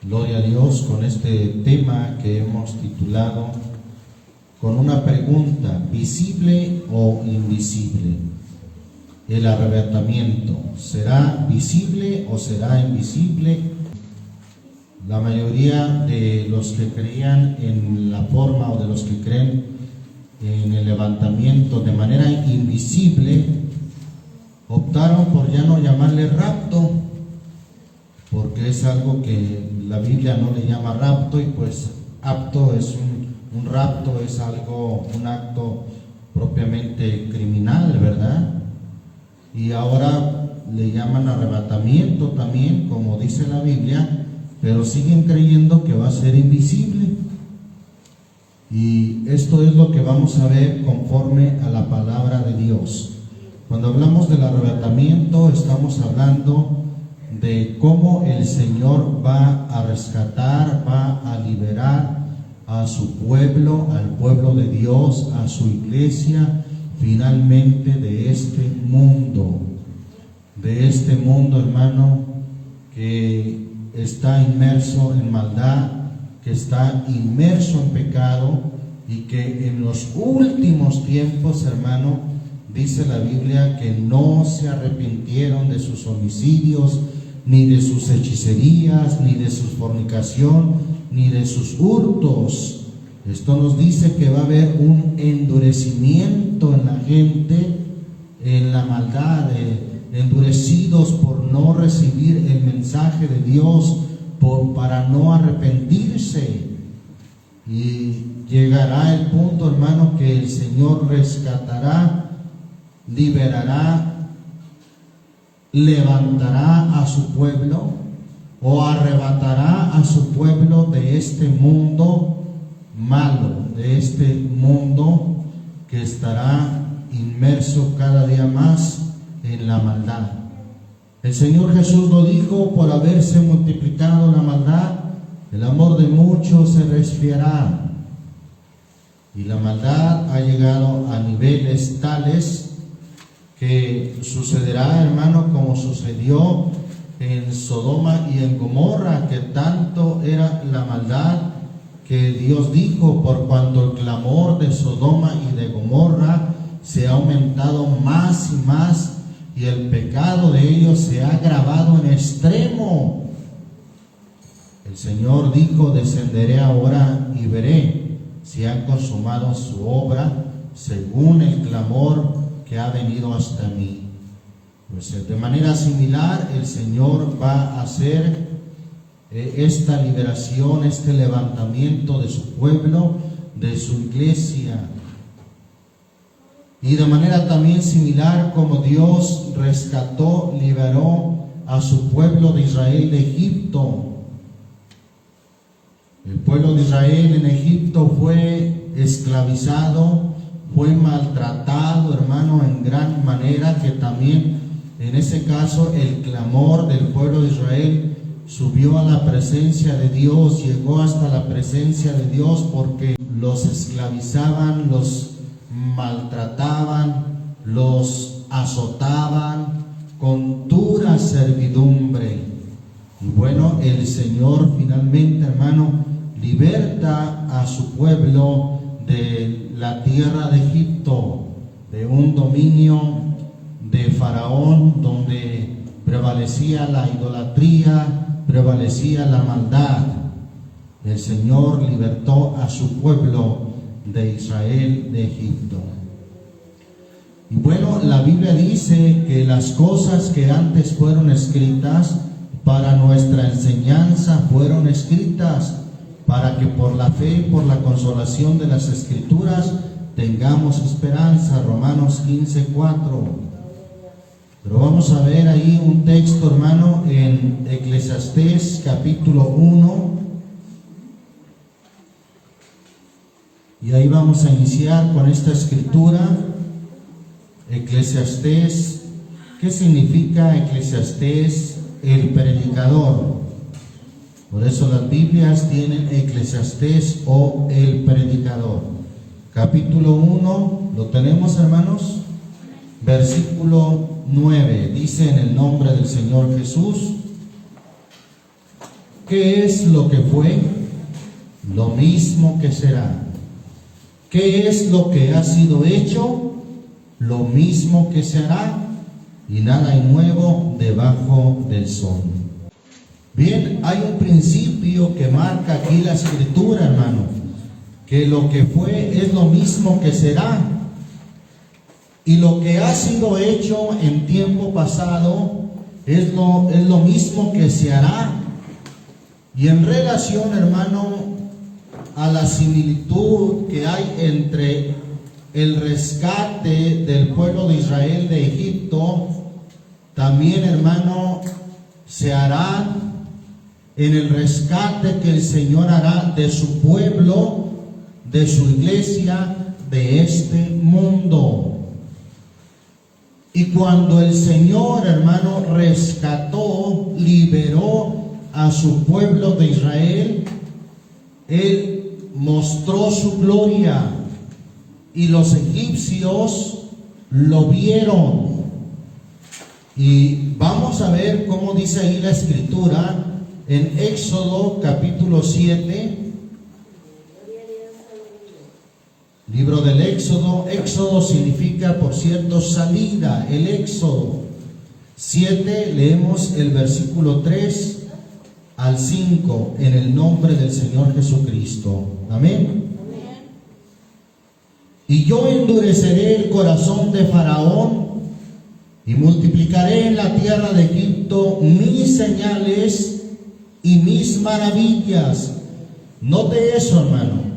Gloria a Dios con este tema que hemos titulado con una pregunta: ¿visible o invisible? El arrebatamiento, ¿será visible o será invisible? La mayoría de los que creían en la forma o de los que creen en el levantamiento de manera invisible optaron por ya no llamarle rapto, porque es algo que la Biblia no le llama rapto, y pues apto es un rapto, es algo, un acto propiamente criminal, ¿verdad? Y ahora le llaman arrebatamiento también, como dice la Biblia, pero siguen creyendo que va a ser invisible. Y esto es lo que vamos a ver conforme a la palabra de Dios. Cuando hablamos del arrebatamiento, estamos hablando de cómo el Señor va a rescatar, va a liberar a su pueblo, al pueblo de Dios, a su iglesia, finalmente de este mundo, hermano, que está inmerso en maldad, que está inmerso en pecado, y que en los últimos tiempos, hermano, dice la Biblia que no se arrepintieron de sus homicidios, ni de sus hechicerías, ni de su fornicación, ni de sus hurtos. Esto nos dice que va a haber un endurecimiento en la gente, en la maldad, endurecidos por no recibir el mensaje de Dios, para no arrepentirse. Y llegará el punto, hermano, que el Señor rescatará, liberará, levantará a su pueblo, o arrebatará a su pueblo de este mundo malo, de este mundo que estará inmerso cada día más en la maldad. El Señor Jesús lo dijo: por haberse multiplicado la maldad, el amor de muchos se resfriará. Y la maldad ha llegado a niveles tales que sucederá, hermano, como sucedió en Sodoma y en Gomorra, que tanto era la maldad que Dios dijo: por cuanto el clamor de Sodoma y de Gomorra se ha aumentado más y más, y el pecado de ellos se ha agravado en extremo. El Señor dijo: descenderé ahora y veré si han consumado su obra según el clamor que ha venido hasta mí. Pues de manera similar el Señor va a hacer esta liberación, este levantamiento de su pueblo, de su iglesia. Y de manera también similar como Dios rescató, liberó a su pueblo de Israel de Egipto. El pueblo de Israel en Egipto fue esclavizado, fue maltratado, hermano, en gran manera, que también en ese caso el clamor del pueblo de Israel subió a la presencia de Dios, llegó hasta la presencia de Dios, porque los esclavizaban, los maltrataban, los azotaban con dura servidumbre. Y bueno, el Señor finalmente, hermano, liberta a su pueblo de la tierra de Egipto, de un dominio de Faraón, donde prevalecía la idolatría, prevalecía la maldad. El Señor libertó a su pueblo de Israel de Egipto. Y bueno, la Biblia dice que las cosas que antes fueron escritas para nuestra enseñanza fueron escritas para que por la fe y por la consolación de las Escrituras tengamos esperanza. Romanos 15:4. Pero vamos a ver ahí un texto, hermano, en Eclesiastés capítulo 1. Y ahí vamos a iniciar con esta escritura. Eclesiastés, ¿qué significa Eclesiastés? El predicador. Por eso las Biblias tienen Eclesiastés o el predicador. Capítulo 1, ¿lo tenemos, hermanos? Versículo 9, dice: en el nombre del Señor Jesús. ¿Qué es lo que fue? Lo mismo que será. ¿Qué es lo que ha sido hecho? Lo mismo que se hará, y nada hay nuevo debajo del sol. Bien, hay un principio que marca aquí la Escritura, hermano, que lo que fue es lo mismo que será, y lo que ha sido hecho en tiempo pasado es lo mismo que se hará. Y en relación, hermano, a la similitud que hay entre el rescate del pueblo de Israel de Egipto, también, hermano, se hará en el rescate que el Señor hará de su pueblo, de su iglesia, de este mundo. Y cuando el Señor, hermano, rescató, liberó a su pueblo de Israel, Él mostró su gloria, y los egipcios lo vieron. Y vamos a ver cómo dice ahí la Escritura en Éxodo capítulo 7. Libro del Éxodo. Éxodo significa, por cierto, salida. El Éxodo 7, leemos el versículo 3 al 5, en el nombre del Señor Jesucristo. Amén. Y yo endureceré el corazón de Faraón, y multiplicaré en la tierra de Egipto mis señales y mis maravillas. Note eso, hermano.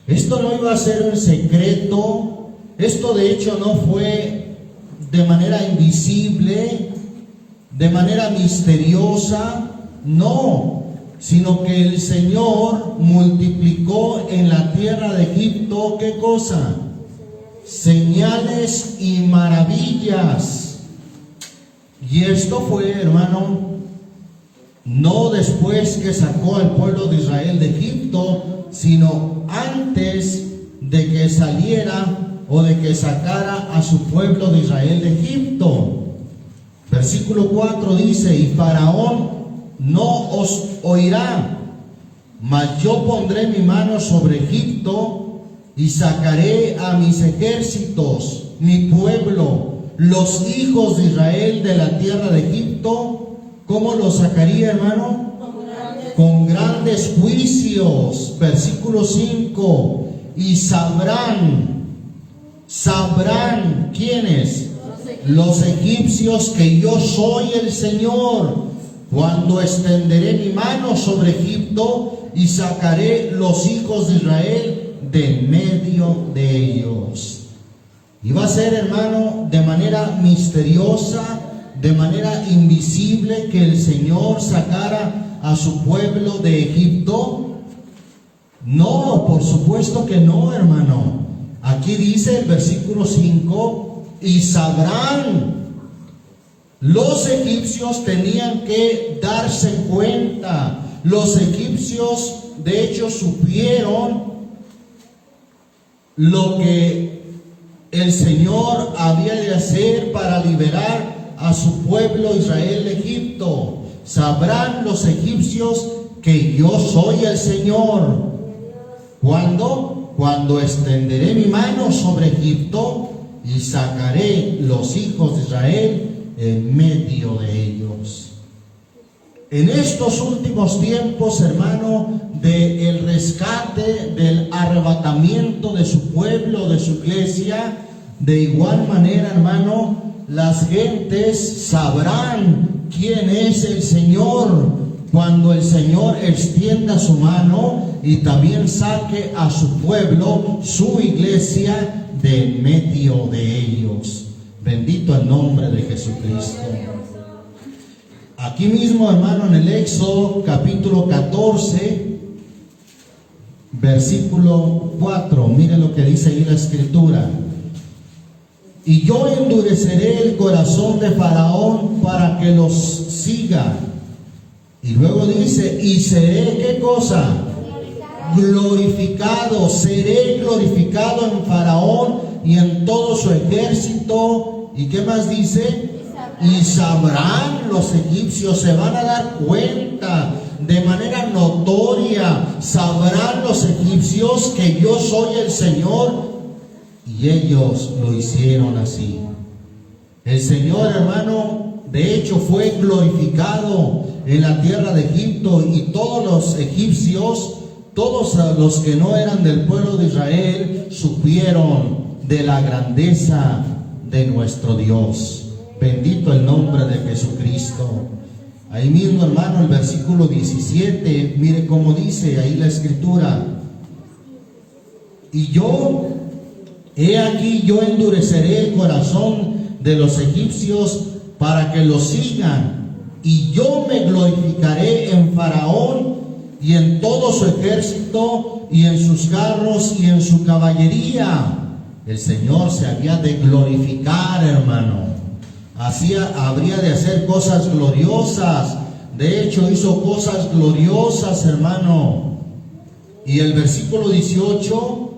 Esto no iba a ser un secreto. Esto de hecho no fue de manera invisible, de manera misteriosa. No, sino que el Señor multiplicó en la tierra de Egipto, ¿qué cosa? Señales y maravillas. Y esto fue, hermano, no después que sacó al pueblo de Israel de Egipto, sino antes de que saliera o de que sacara a su pueblo de Israel de Egipto. Versículo 4 dice: y Faraón no os oirá, mas yo pondré mi mano sobre Egipto y sacaré a mis ejércitos, mi pueblo, los hijos de Israel de la tierra de Egipto. ¿Cómo los sacaría, hermano? Con grandes juicios. Versículo 5. Y sabrán, ¿quiénes? Los egipcios, que yo soy el Señor, cuando extenderé mi mano sobre Egipto y sacaré los hijos de Israel de medio de ellos. Y va a ser, hermano, de manera misteriosa, de manera invisible, que el Señor sacara a su pueblo de Egipto. No, por supuesto que no, hermano. Aquí dice el versículo 5: y sabrán. Los egipcios tenían que darse cuenta. Los egipcios, de hecho, supieron lo que el Señor había de hacer para liberar a su pueblo Israel de Egipto. Sabrán los egipcios que yo soy el Señor. ¿Cuándo? Cuando extenderé mi mano sobre Egipto y sacaré los hijos de Israel en medio de ellos. En estos últimos tiempos, hermano, del rescate, del arrebatamiento de su pueblo, de su iglesia, de igual manera, hermano, las gentes sabrán quién es el Señor cuando el Señor extienda su mano y también saque a su pueblo, su iglesia, de medio de ellos. Bendito el nombre de Jesucristo. Aquí mismo, hermano, en el Éxodo capítulo 14, versículo 4, mire lo que dice ahí la Escritura. Y yo endureceré el corazón de Faraón para que los siga. Y luego dice: y seré, ¿qué cosa? Glorificado. Seré glorificado en Faraón y en todo su ejército. ¿Y qué más dice? Y sabrán los egipcios, se van a dar cuenta de manera notoria, sabrán los egipcios que yo soy el Señor. Y ellos lo hicieron así. El Señor, hermano, de hecho fue glorificado en la tierra de Egipto, y todos los egipcios, todos los que no eran del pueblo de Israel, supieron de la grandeza de nuestro Dios. Bendito el nombre de Jesucristo. Ahí mismo, hermano, el versículo 17, mire cómo dice ahí la escritura: y yo, he aquí, yo endureceré el corazón de los egipcios para que los sigan, y yo me glorificaré en Faraón y en todo su ejército y en sus carros y en su caballería. El Señor se había de glorificar, hermano. Habría de hacer cosas gloriosas. De hecho, hizo cosas gloriosas, hermano. Y el versículo 18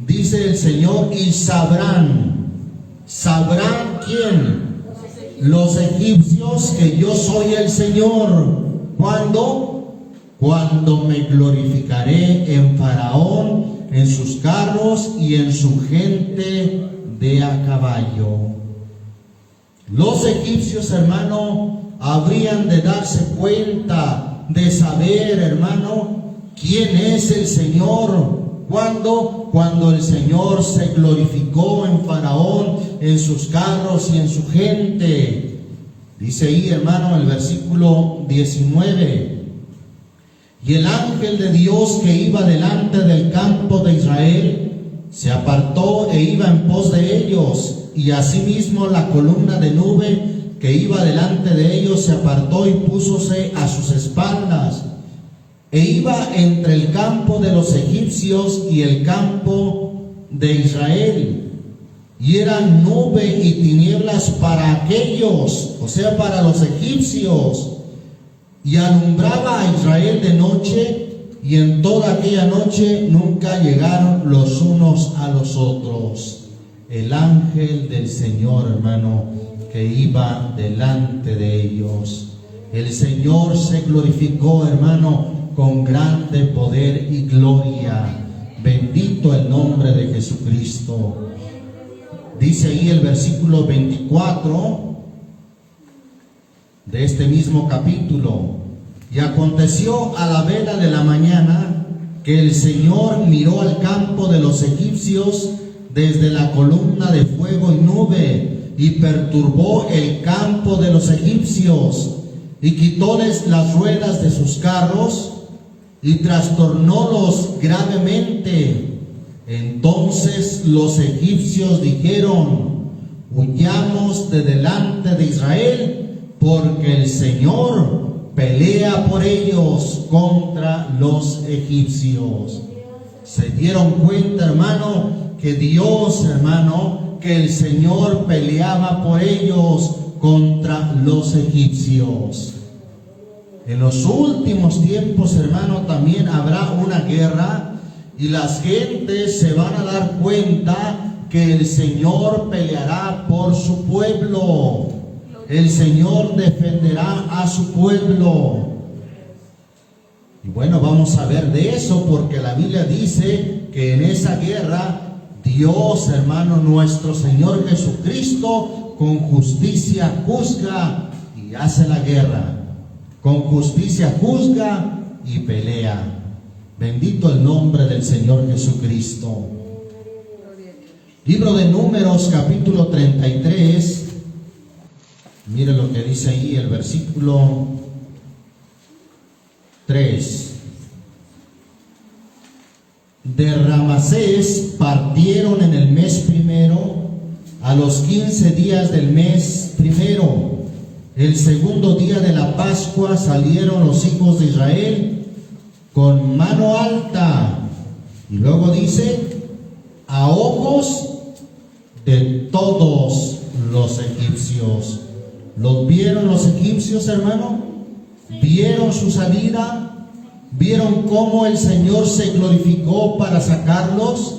dice el Señor: y sabrán ¿quién? Los egipcios que yo soy el Señor. ¿Cuándo? Cuando me glorificaré en Faraón, en sus carros y en su gente de a caballo. Los egipcios, hermano, habrían de darse cuenta, de saber, hermano, quién es el Señor. ¿Cuándo? Cuando el Señor se glorificó en Faraón, en sus carros y en su gente. Dice ahí, hermano, el versículo 19: y el ángel de Dios que iba delante del campo de Israel se apartó e iba en pos de ellos, y asimismo la columna de nube que iba delante de ellos se apartó y púsose a sus espaldas, e iba entre el campo de los egipcios y el campo de Israel, y era nube y tinieblas para aquellos, o sea, para los egipcios, y alumbraba a Israel de noche, y en toda aquella noche nunca llegaron los unos a los otros. El ángel del Señor, hermano, que iba delante de ellos. El Señor se glorificó, hermano, con grande poder y gloria. Bendito el nombre de Jesucristo. Dice ahí el versículo 24 de este mismo capítulo: y aconteció a la vela de la mañana que el Señor miró al campo de los egipcios desde la columna de fuego y nube, y perturbó el campo de los egipcios, y quitóles las ruedas de sus carros, y trastornólos gravemente. Entonces los egipcios dijeron: huyamos de delante de Israel, porque el Señor pelea por ellos contra los egipcios. Se dieron cuenta, hermano, que Dios, hermano, que el Señor peleaba por ellos contra los egipcios. En los últimos tiempos, hermano, también habrá una guerra, y las gentes se van a dar cuenta que el Señor peleará por su pueblo. El Señor defenderá a su pueblo. Y bueno, vamos a ver de eso, porque la Biblia dice que en esa guerra Dios, hermano, nuestro Señor Jesucristo, con justicia juzga y hace la guerra. Con justicia juzga y pelea. Bendito el nombre del Señor Jesucristo. Libro de Números, capítulo 33. Mire lo que dice ahí el versículo 3. De Ramasés partieron en el mes primero, a los 15 días del mes primero. El segundo día de la Pascua salieron los hijos de Israel con mano alta. Y luego dice: a ojos de todos los egipcios. ¿Los vieron los egipcios, hermano? ¿Vieron su salida? ¿Vieron cómo el Señor se glorificó para sacarlos?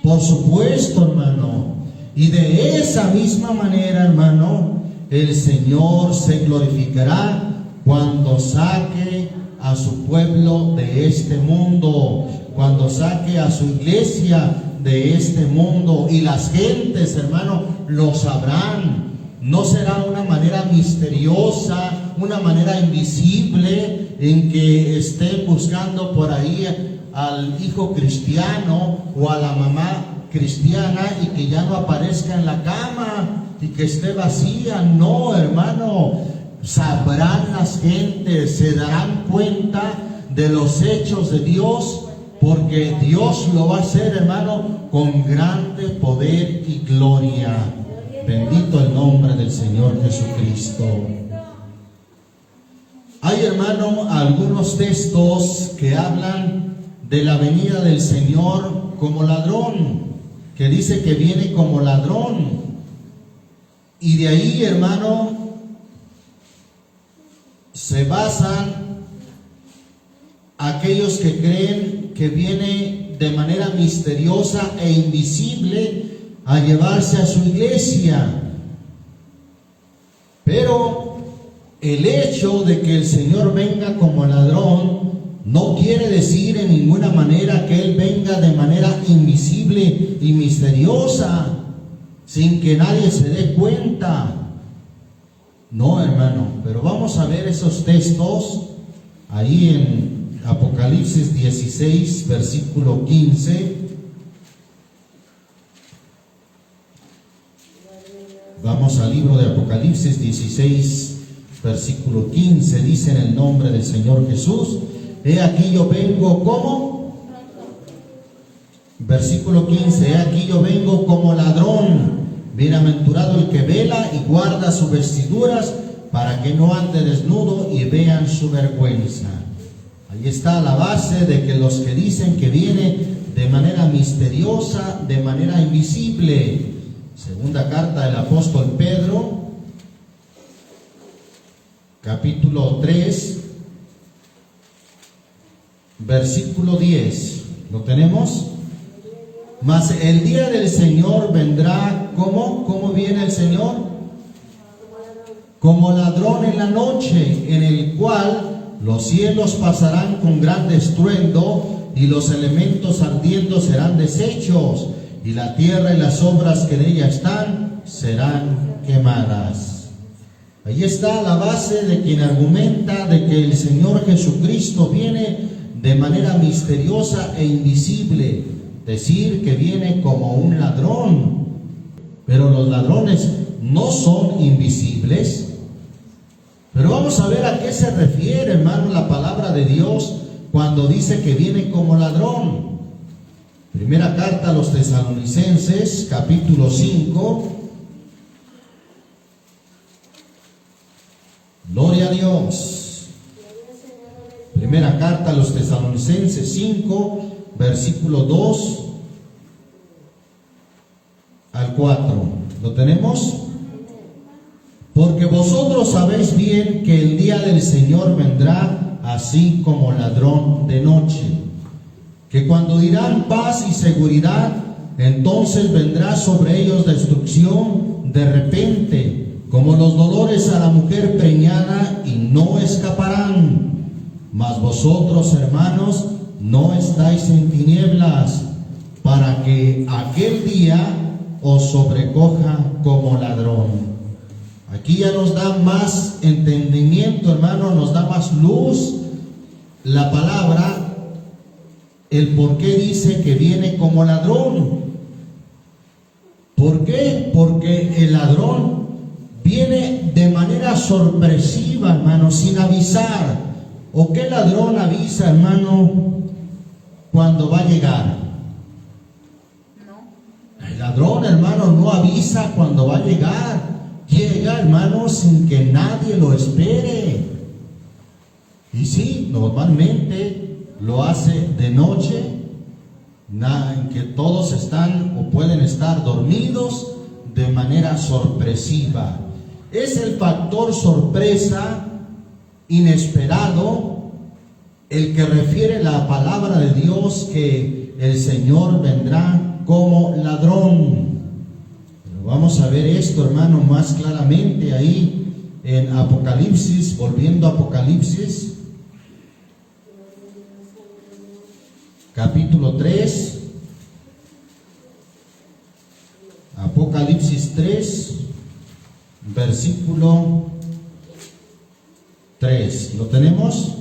Por supuesto, hermano. Y de esa misma manera, hermano, el Señor se glorificará cuando saque a su pueblo de este mundo, cuando saque a su iglesia de este mundo. Y las gentes, hermano, lo sabrán. No será una manera misteriosa, una manera invisible en que esté buscando por ahí al hijo cristiano o a la mamá cristiana y que ya no aparezca en la cama y que esté vacía. No, hermano, sabrán las gentes, se darán cuenta de los hechos de Dios, porque Dios lo va a hacer, hermano, con grande poder y gloria. Bendito el nombre del Señor Jesucristo. Hay, hermano, algunos textos que hablan de la venida del Señor como ladrón, que dice que viene como ladrón. Y de ahí, hermano, se basan aquellos que creen que viene de manera misteriosa e invisible a llevarse a su iglesia. Pero el hecho de que el Señor venga como ladrón no quiere decir en ninguna manera que Él venga de manera invisible y misteriosa, sin que nadie se dé cuenta. No, hermano, pero vamos a ver esos textos ahí en Apocalipsis 16, versículo 15. Vamos al libro de Apocalipsis 16, versículo 15. Dice en el nombre del Señor Jesús: he aquí yo vengo como, versículo 15, he aquí yo vengo como ladrón. Bienaventurado el que vela y guarda sus vestiduras, para que no ande desnudo y vean su vergüenza. Ahí está la base de que los que dicen que viene de manera misteriosa, de manera invisible. Segunda carta del apóstol Pedro, capítulo 3, versículo 10. ¿Lo tenemos? Mas el día del Señor vendrá, ¿cómo? ¿Cómo viene el Señor? Como ladrón en la noche, en el cual los cielos pasarán con gran estruendo, y los elementos ardiendo serán deshechos, y la tierra y las obras que en ella están serán quemadas. Ahí está la base de quien argumenta de que el Señor Jesucristo viene de manera misteriosa e invisible. Decir que viene como un ladrón, pero los ladrones no son invisibles. Pero vamos a ver a qué se refiere, hermano, la palabra de Dios cuando dice que viene como ladrón. Primera carta a los Tesalonicenses, capítulo 5. Gloria a Dios. Primera carta a los Tesalonicenses 5, versículo 2 al 4. ¿Lo tenemos? Porque vosotros sabéis bien que el día del Señor vendrá así como ladrón de noche, que cuando dirán paz y seguridad, entonces vendrá sobre ellos destrucción de repente, como los dolores a la mujer preñada, y no escaparán. Mas vosotros, hermanos, no estáis en tinieblas, para que aquel día os sobrecoja como ladrón. Aquí ya nos da más entendimiento, hermano, nos da más luz la palabra, el por qué dice que viene como ladrón. ¿Por qué? Porque el ladrón viene de manera sorpresiva, hermano, sin avisar. ¿O qué ladrón avisa, hermano, cuando va a llegar? No. El ladrón, hermano, no avisa cuando va a llegar. Llega, hermano, sin que nadie lo espere. Y sí, normalmente lo hace de noche, en que todos están o pueden estar dormidos, de manera sorpresiva. Es el factor sorpresa, inesperado, el que refiere la palabra de Dios, que el Señor vendrá como ladrón. Pero vamos a ver esto, hermano, más claramente ahí en Apocalipsis, volviendo a Apocalipsis, capítulo 3, Apocalipsis 3, versículo 3. ¿Lo tenemos?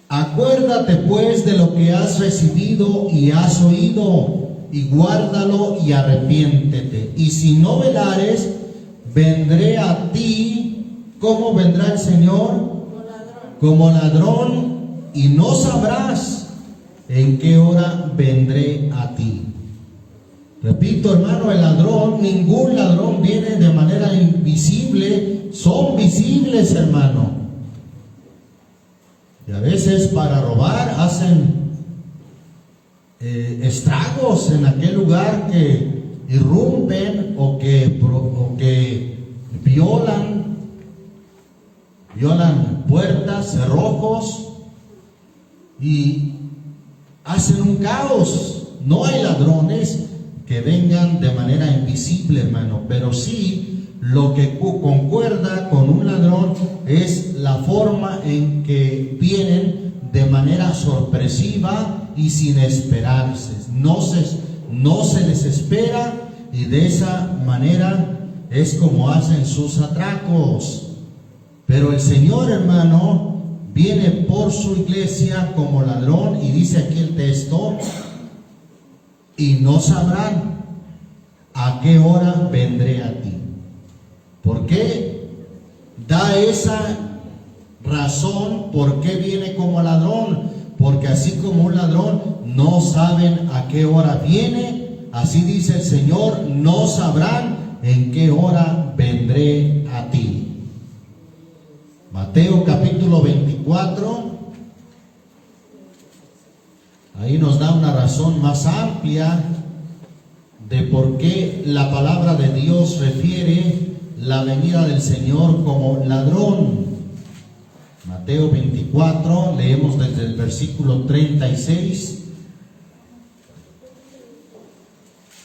Acuérdate pues de lo que has recibido y has oído, y guárdalo y arrepiéntete. Y si no velares, vendré a ti. ¿Cómo vendrá el Señor? Como ladrón, y no sabrás en qué hora vendré a ti. Repito, hermano, el ladrón, ningún ladrón viene de manera invisible, son visibles, hermano. Y a veces para robar hacen estragos en aquel lugar, que irrumpen o que violan puertas, cerrojos y hacen un caos. No hay ladrones que vengan de manera invisible, hermano, pero sí lo que concuerda con un ladrón es la forma en que vienen de manera sorpresiva y sin esperarse. No se les espera, y de esa manera es como hacen sus atracos. Pero el Señor, hermano, viene por su iglesia como ladrón, y dice aquí el texto: y no sabrán a qué hora vendré a ti. ¿Por qué da esa razón? ¿Por qué viene como ladrón? Porque así como un ladrón no saben a qué hora viene, así dice el Señor, no sabrán en qué hora vendré a ti. Mateo capítulo 24, ahí nos da una razón más amplia de por qué la palabra de Dios refiere la venida del Señor como ladrón. Mateo 24, leemos desde el versículo 36.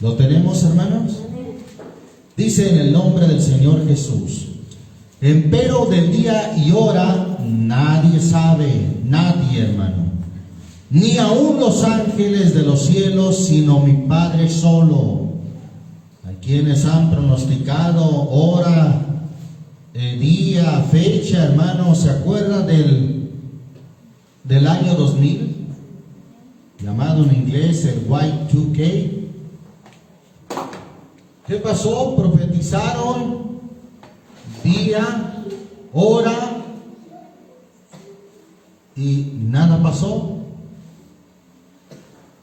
¿Lo tenemos, hermanos? Dice: en el nombre del Señor Jesús. Empero del día y hora nadie sabe, nadie, hermano, ni aun los ángeles de los cielos, sino mi Padre solo. Hay quienes han pronosticado hora, día, fecha, hermano. ¿Se acuerda del año 2000? Llamado en inglés el Y2K. ¿Qué pasó? Profetizaron día, hora, y nada pasó.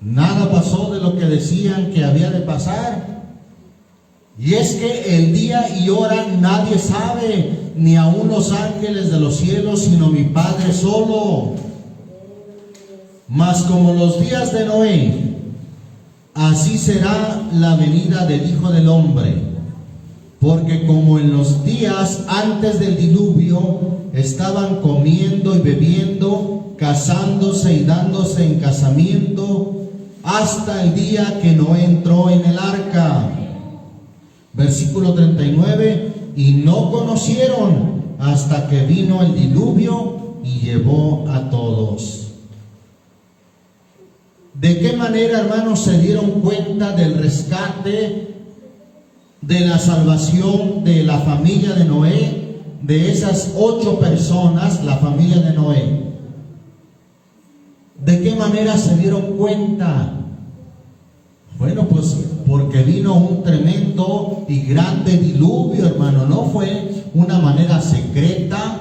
Nada pasó de lo que decían que había de pasar. Y es que el día y hora nadie sabe, ni aun los ángeles de los cielos, sino mi Padre solo. Mas como los días de Noé, así será la venida del Hijo del Hombre. Porque como en los días antes del diluvio estaban comiendo y bebiendo, casándose y dándose en casamiento, hasta el día que Noé entró en el arca. Versículo 39, y no conocieron hasta que vino el diluvio y llevó a todos. ¿De qué manera, hermanos, se dieron cuenta del rescate, de la salvación de la familia de Noé, de esas 8 personas, la familia de Noé? ¿De qué manera se dieron cuenta? Bueno, pues porque vino un tremendo y grande diluvio, hermano. No fue una manera secreta,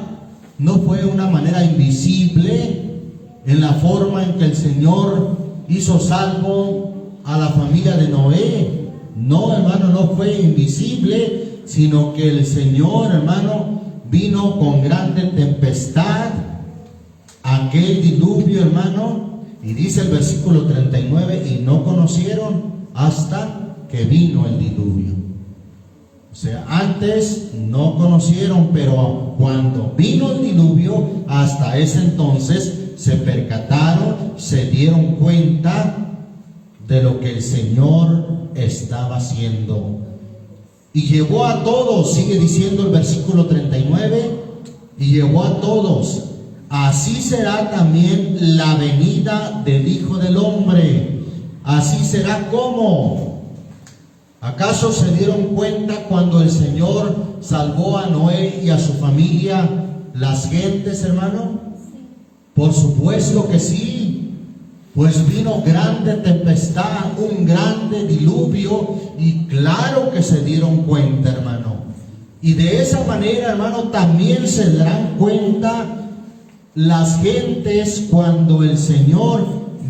no fue una manera invisible en la forma en que el Señor hizo salvo a la familia de Noé. No, hermano, no fue invisible, sino que el Señor, hermano, vino con grande tempestad, aquel diluvio, hermano. Y dice el versículo 39, y no conocieron hasta que vino el diluvio. O sea, antes no conocieron, pero cuando vino el diluvio, hasta ese entonces se percataron, se dieron cuenta de lo que el Señor estaba haciendo. Y llevó a todos, sigue diciendo el versículo 39, y llevó a todos. Así será también la venida del Hijo del Hombre. Así será como. ¿Acaso se dieron cuenta cuando el Señor salvó a Noé y a su familia, las gentes, hermano? Por supuesto que sí. Pues vino grande tempestad, un grande diluvio, y claro que se dieron cuenta, hermano. Y de esa manera, hermano, también se darán cuenta las gentes cuando el Señor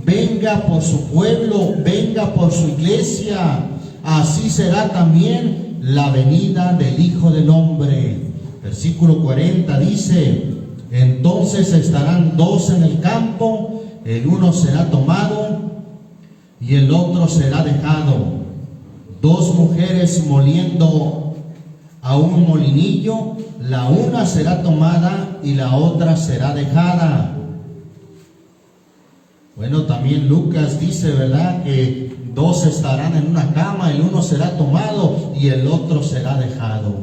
venga por su pueblo, venga por su iglesia. Así será también la venida del Hijo del Hombre. Versículo 40 dice: entonces estarán dos en el campo, el uno será tomado y el otro será dejado. Dos mujeres moliendo a un molinillo, la una será tomada y la otra será dejada. Bueno, también Lucas dice, ¿verdad?, que dos estarán en una cama, el uno será tomado y el otro será dejado.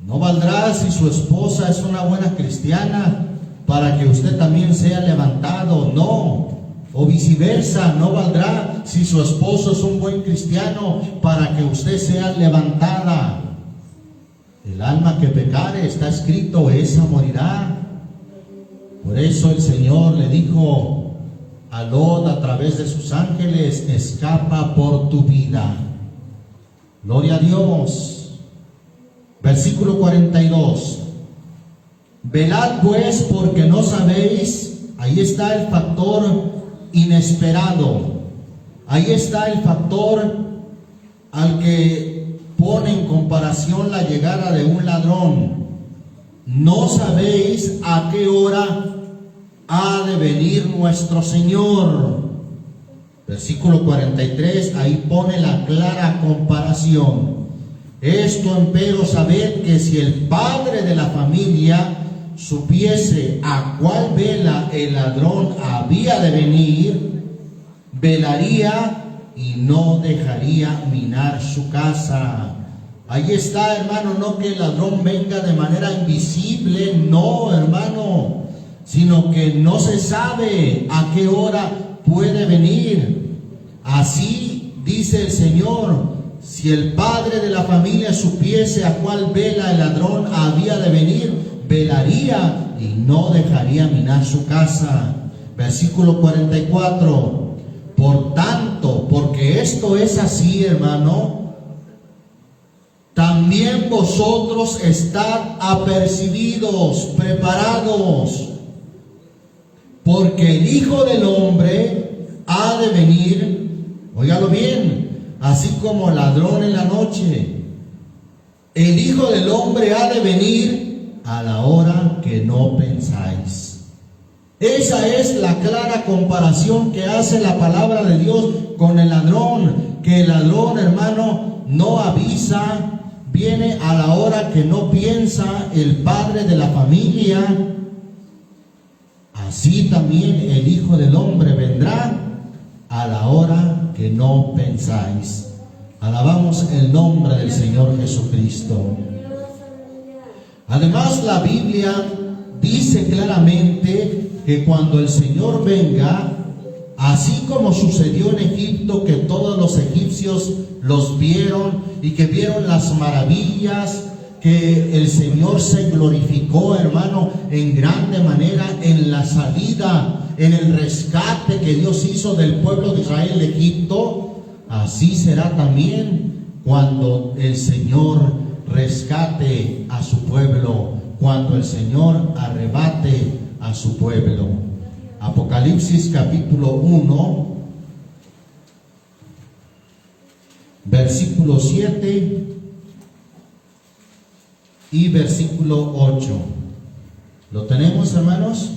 No valdrá si su esposa es una buena cristiana para que usted también sea levantado, no. O viceversa, no valdrá si su esposo es un buen cristiano para que usted sea levantada. El alma que pecare, está escrito, esa morirá. Por eso el Señor le dijo a Lot a través de sus ángeles: escapa por tu vida. Gloria a Dios. Versículo 42. Velad pues, porque no sabéis. Ahí está el factor inesperado. Ahí está el factor al que pone en comparación la llegada de un ladrón. No sabéis a qué hora ha de venir nuestro Señor. Versículo 43, ahí pone la clara comparación. Esto empero sabed, que si el padre de la familia supiese a cuál vela el ladrón había de venir, velaría y no dejaría minar su casa. Ahí está, hermano, no que el ladrón venga de manera invisible, no, hermano, sino que no se sabe a qué hora puede venir. Así dice el Señor: si el padre de la familia supiese a cuál vela el ladrón había de venir, velaría y no dejaría minar su casa. Versículo 44. Por tanto, porque esto es así, hermano, también vosotros estad apercibidos, preparados, porque el Hijo del Hombre ha de venir, óigalo bien, así como ladrón en la noche. El Hijo del Hombre ha de venir a la hora que no pensáis. Esa es la clara comparación que hace la palabra de Dios con el ladrón. Que el ladrón, hermano, no avisa, viene a la hora que no piensa el padre de la familia. Así también el Hijo del Hombre vendrá a la hora que no pensáis. Alabamos el nombre del Señor Jesucristo. Además, la Biblia dice claramente que cuando el Señor venga, así como sucedió en Egipto, que todos los egipcios los vieron y que vieron las maravillas, que el Señor se glorificó, hermano, en grande manera en la salida, en el rescate que Dios hizo del pueblo de Israel de Egipto. Así será también cuando el Señor rescate a su pueblo, cuando el Señor arrebate a su pueblo. Apocalipsis capítulo 1, versículo 7 y versículo 8. ¿Lo tenemos, hermanos?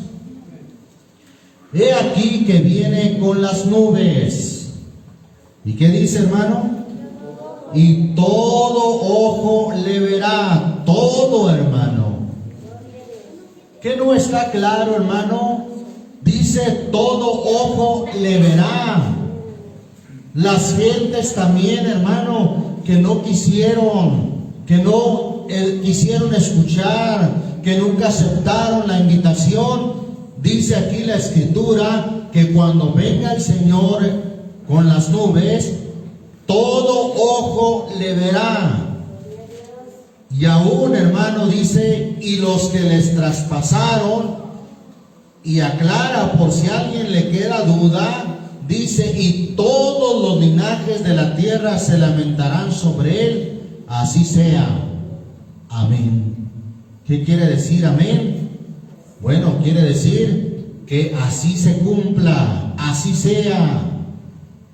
He aquí que viene con las nubes. ¿Y qué dice, hermano? Y todo ojo le verá. Todo, hermano. ¿Qué no está claro, hermano? Dice: todo ojo le verá. Las gentes también, hermano, que no quisieron, que no quisieron escuchar, que nunca aceptaron la invitación. Dice aquí la Escritura que cuando venga el Señor con las nubes, todo ojo le verá. Y aún, hermano, dice, y los que les traspasaron, y aclara por si a alguien le queda duda, dice, y todos los linajes de la tierra se lamentarán sobre él, así sea. Amén. ¿Qué quiere decir amén? Bueno, quiere decir que así se cumpla, así sea.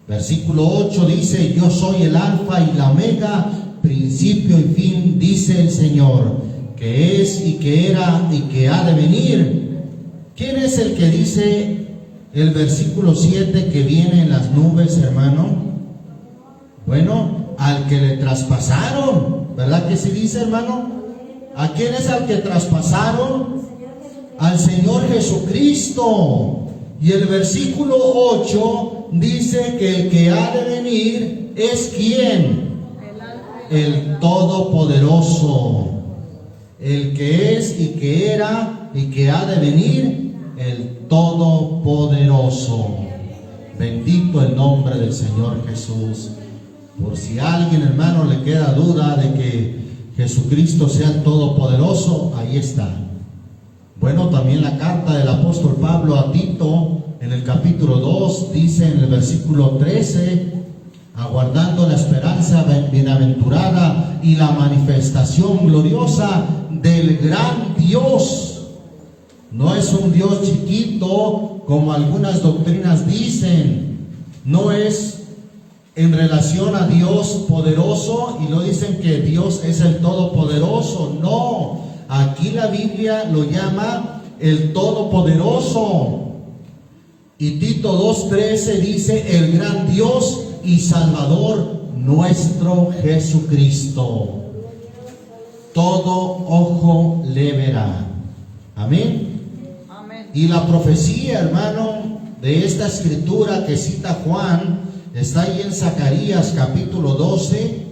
Versículo 8 dice, yo soy el alfa y la omega, principio y fin, dice el Señor, que es y que era y que ha de venir. ¿Quién es el que dice el versículo 7 que viene en las nubes, hermano? Bueno, al que le traspasaron, ¿verdad que sí dice, hermano? ¿A quién es al que traspasaron? Al Señor Jesucristo. Y el versículo 8 dice que el que ha de venir es ¿quién? El Todopoderoso, el que es y que era y que ha de venir, el Todopoderoso. Bendito el nombre del Señor Jesús. Por si a alguien, hermano, le queda duda de que Jesucristo sea el Todopoderoso, ahí está. Bueno, también la carta del apóstol Pablo a Tito, en el capítulo 2, dice en el versículo 13, aguardando la esperanza bienaventurada y la manifestación gloriosa del gran Dios. No es un Dios chiquito como algunas doctrinas dicen, no es en relación a Dios poderoso y lo dicen que Dios es el Todopoderoso. No, aquí la Biblia lo llama el Todopoderoso. Y Tito 2:13 dice el gran Dios y Salvador nuestro Jesucristo. Todo ojo le verá. Amén. Amén. Y la profecía, hermano, de esta escritura que cita Juan, está ahí en Zacarías capítulo 12.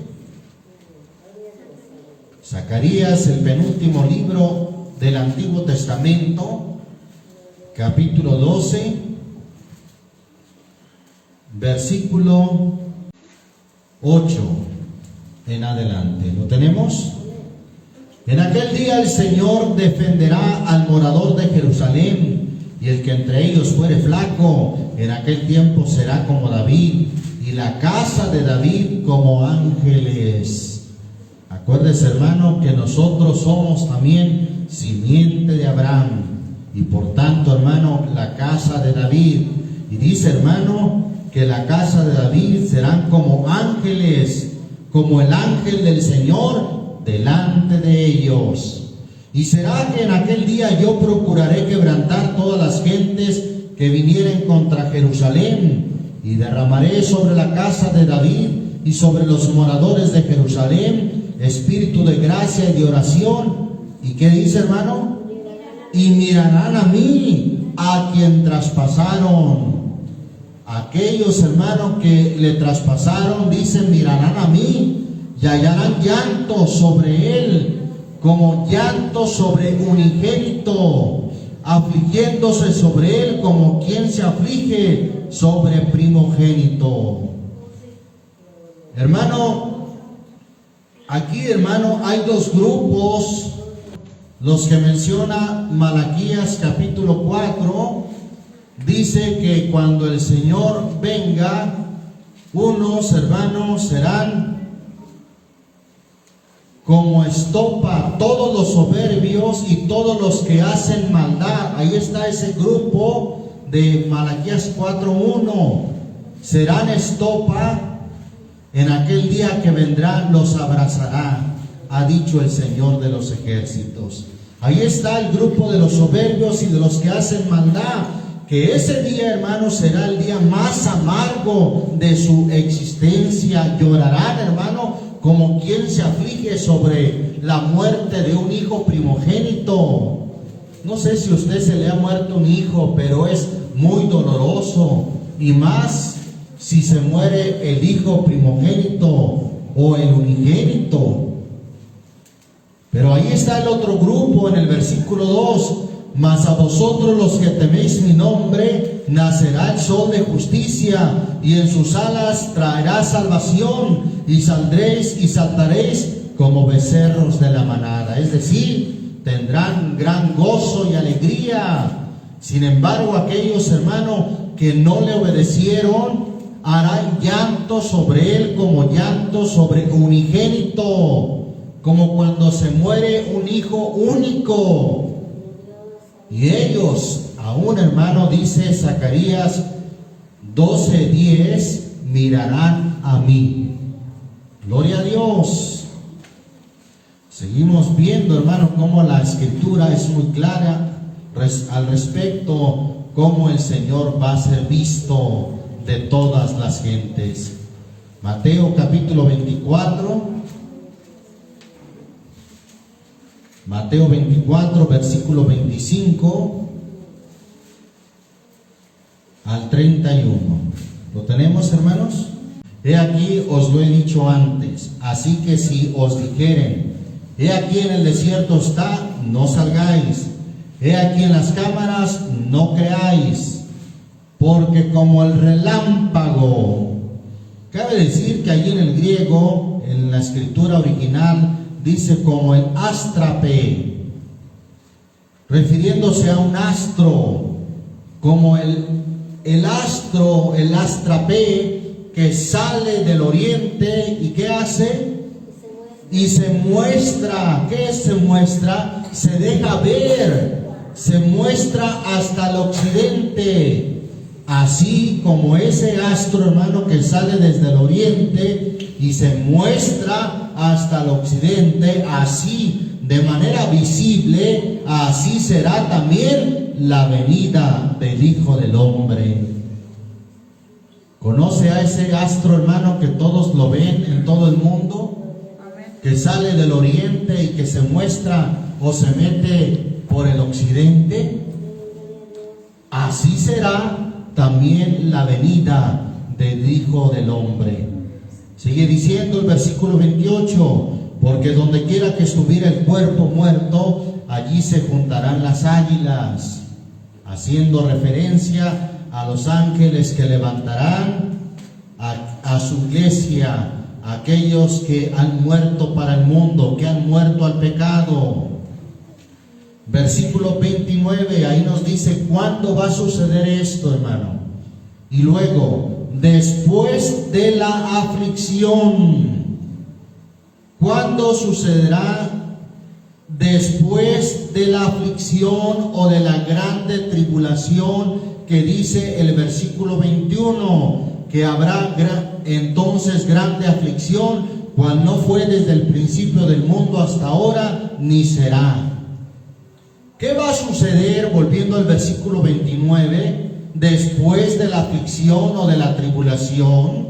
Zacarías, el penúltimo libro del Antiguo Testamento, capítulo 12, versículo 8 en adelante. ¿Lo tenemos? En aquel día el Señor defenderá al morador de Jerusalén, y el que entre ellos fuere flaco, en aquel tiempo será como David, y la casa de David como ángeles. Acuérdese, hermano, que nosotros somos también simiente de Abraham, y por tanto, hermano, la casa de David. Y dice, hermano, que la casa de David serán como ángeles, como el ángel del Señor delante de ellos. Y será que en aquel día yo procuraré quebrantar todas las gentes que vinieren contra Jerusalén, y derramaré sobre la casa de David y sobre los moradores de Jerusalén espíritu de gracia y de oración. ¿Y qué dice, hermano? Y mirarán a mí, a quien traspasaron. Aquellos, hermanos, que le traspasaron, dicen, mirarán a mí y hallarán llanto sobre él, como llanto sobre unigénito, afligiéndose sobre él como quien se aflige sobre primogénito. Hermano, aquí, hermano, hay dos grupos, los que menciona Malaquías capítulo 4, dice que cuando el Señor venga, unos, hermanos, serán como estopa, todos los soberbios y todos los que hacen maldad. Ahí está ese grupo de Malaquías 4:1. Serán estopa, en aquel día que vendrá los abrazará, ha dicho el Señor de los ejércitos. Ahí está el grupo de los soberbios y de los que hacen maldad, que ese día, hermanos, será el día más amargo de su existencia. Llorarán, hermano, como quien se aflige sobre la muerte de un hijo primogénito. No sé si a usted se le ha muerto un hijo, pero es muy doloroso, y más si se muere el hijo primogénito. o el unigénito. Pero ahí está el otro grupo en el versículo 2. Mas a vosotros los que teméis mi nombre, nacerá el sol de justicia, y en sus alas traerá salvación, y saldréis y saltaréis como becerros de la manada. Es decir, tendrán gran gozo y alegría. Sin embargo, aquellos hermanos que no le obedecieron, harán llanto sobre él como llanto sobre unigénito, como cuando se muere un hijo único. Y ellos, aún hermano, dice Zacarías 12:10, mirarán a mí. Gloria a Dios. Seguimos viendo, hermano, cómo la escritura es muy clara al respecto, cómo el Señor va a ser visto de todas las gentes. Mateo capítulo 24. Mateo 24, versículo 25 al 31. ¿Lo tenemos, hermanos? He aquí os lo he dicho antes, así que si os dijeren, he aquí en el desierto está, no salgáis, he aquí en las cámaras, no creáis, porque como el relámpago, cabe decir que allí en el griego, en la escritura original, dice como el ástrape, refiriéndose a un astro, como el astro, el ástrape que sale del oriente y ¿qué hace? Y se muestra. ¿Qué se muestra? Se deja ver, se muestra hasta el occidente. Así como ese astro, hermano, que sale desde el oriente y se muestra hasta el occidente, así de manera visible, así será también la venida del Hijo del Hombre. ¿Conoce a ese astro, hermano, que todos lo ven en todo el mundo? Que sale del oriente y que se muestra o se mete por el occidente. Así será también la venida del Hijo del Hombre. Sigue diciendo el versículo 28, porque donde quiera que estuviera el cuerpo muerto, allí se juntarán las águilas, haciendo referencia a los ángeles que levantarán a su iglesia, aquellos que han muerto para el mundo, que han muerto al pecado. Versículo 29, ahí nos dice cuándo va a suceder esto, hermano. Y luego, después de la aflicción, ¿cuándo sucederá? Después de la aflicción o de la grande tribulación que dice el versículo 21, que habrá entonces grande aflicción, cual no fue desde el principio del mundo hasta ahora, ni será. ¿Qué va a suceder, volviendo al versículo 29, después de la aflicción o de la tribulación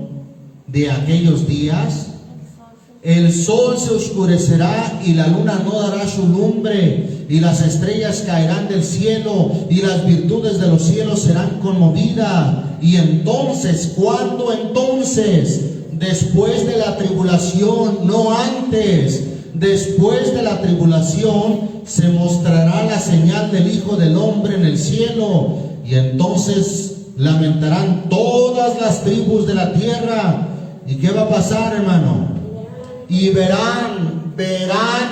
de aquellos días? El sol se oscurecerá y la luna no dará su lumbre, y las estrellas caerán del cielo, y las virtudes de los cielos serán conmovidas. Y entonces, ¿cuándo entonces? Después de la tribulación, no antes. Después de la tribulación se mostrará la señal del Hijo del Hombre en el cielo, y entonces lamentarán todas las tribus de la tierra. ¿Y qué va a pasar, hermano? Y verán,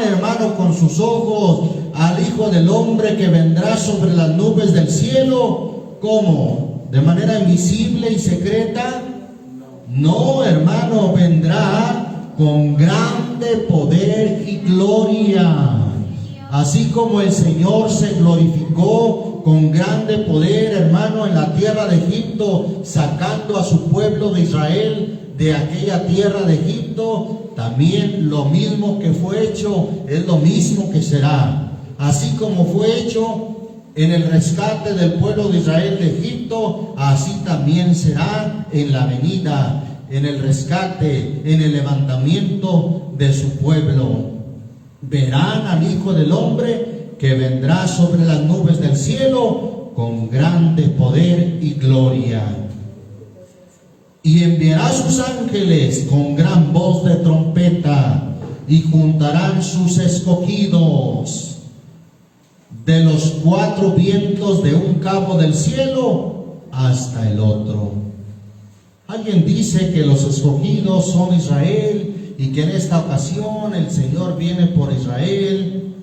hermano, con sus ojos al Hijo del Hombre que vendrá sobre las nubes del cielo. ¿Cómo? ¿De manera invisible y secreta? No, hermano, vendrá con grande poder y gloria. Así como el Señor se glorificó con grande poder, hermano, en la tierra de Egipto, sacando a su pueblo de Israel de aquella tierra de Egipto, también lo mismo que fue hecho es lo mismo que será. Así como fue hecho en el rescate del pueblo de Israel de Egipto, así también será en la venida, en el rescate, en el levantamiento de su pueblo. Verán al Hijo del Hombre que vendrá sobre las nubes del cielo con grande poder y gloria. y enviará sus ángeles con gran voz de trompeta, y juntarán sus escogidos de los cuatro vientos, de un cabo del cielo hasta el otro. Alguien dice que los escogidos son Israel, y que en esta ocasión el Señor viene por Israel,